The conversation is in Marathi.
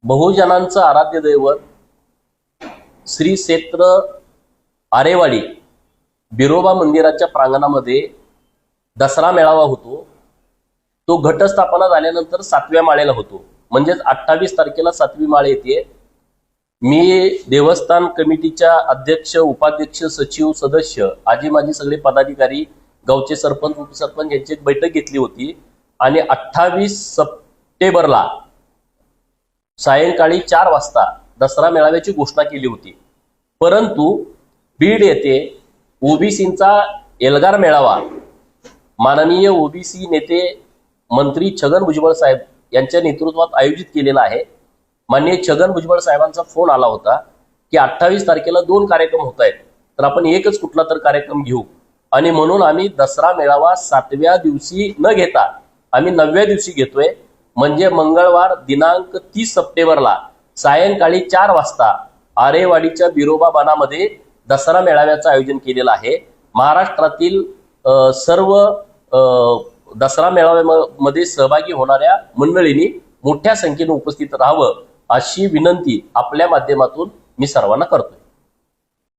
बहुजनांचं आराध्य दैवत श्री क्षेत्र आरेवाडी बिरोबा मंदिराच्या प्रांगणामध्ये दसरा मेळावा होतो। तो घटस्थापना झाल्यानंतर 7व्या माळेला होतो, म्हणजेच 28 तारखेला 7वी माळ येते। मी देवस्थान कमिटीच्या अध्यक्ष, उपाध्यक्ष, सचिव, सदस्य, आजी माजी सगळे पदाधिकारी, गावचे सरपंच, उपसरपंच यांची एक बैठक घेतली होती आणि 28 सप्टेंबरला सायंकाळी 4 वाजता दसरा मेळाव्याची घोषणा केली होती। परंतु बीड येथे ओबीसींचा एल्गार मेळावा माननीय ओबीसी नेते मंत्री छगन भुजबळ साहेब यांच्या नेतृत्वात आयोजित केलेला आहे। माननीय छगन भुजबळ साहेबांचा फोन आला होता की 28 तारखेला 2 कार्यक्रम होत आहेत, तर आपण एकच कुठला तर कार्यक्रम घेऊ, आणि म्हणून आम्ही दसरा मेळावा 7व्या दिवशी न घेता आम्ही 9व्या दिवशी घेतोय। म्हणजे मंगळवार दिनांक 30 सप्टेंबरला सायंकाळी 4 वाजता आरेवाडीच्या बिरोबा बानामध्ये दसरा मेळाव्याचं आयोजन केलेलं आहे। महाराष्ट्रातील सर्व दसरा मेळाव्यामध्ये सहभागी होणाऱ्या मंडळींनी मोठ्या संख्येने उपस्थित राहावं अशी विनंती आपल्या माध्यमातून मी सर्वांना करतोय।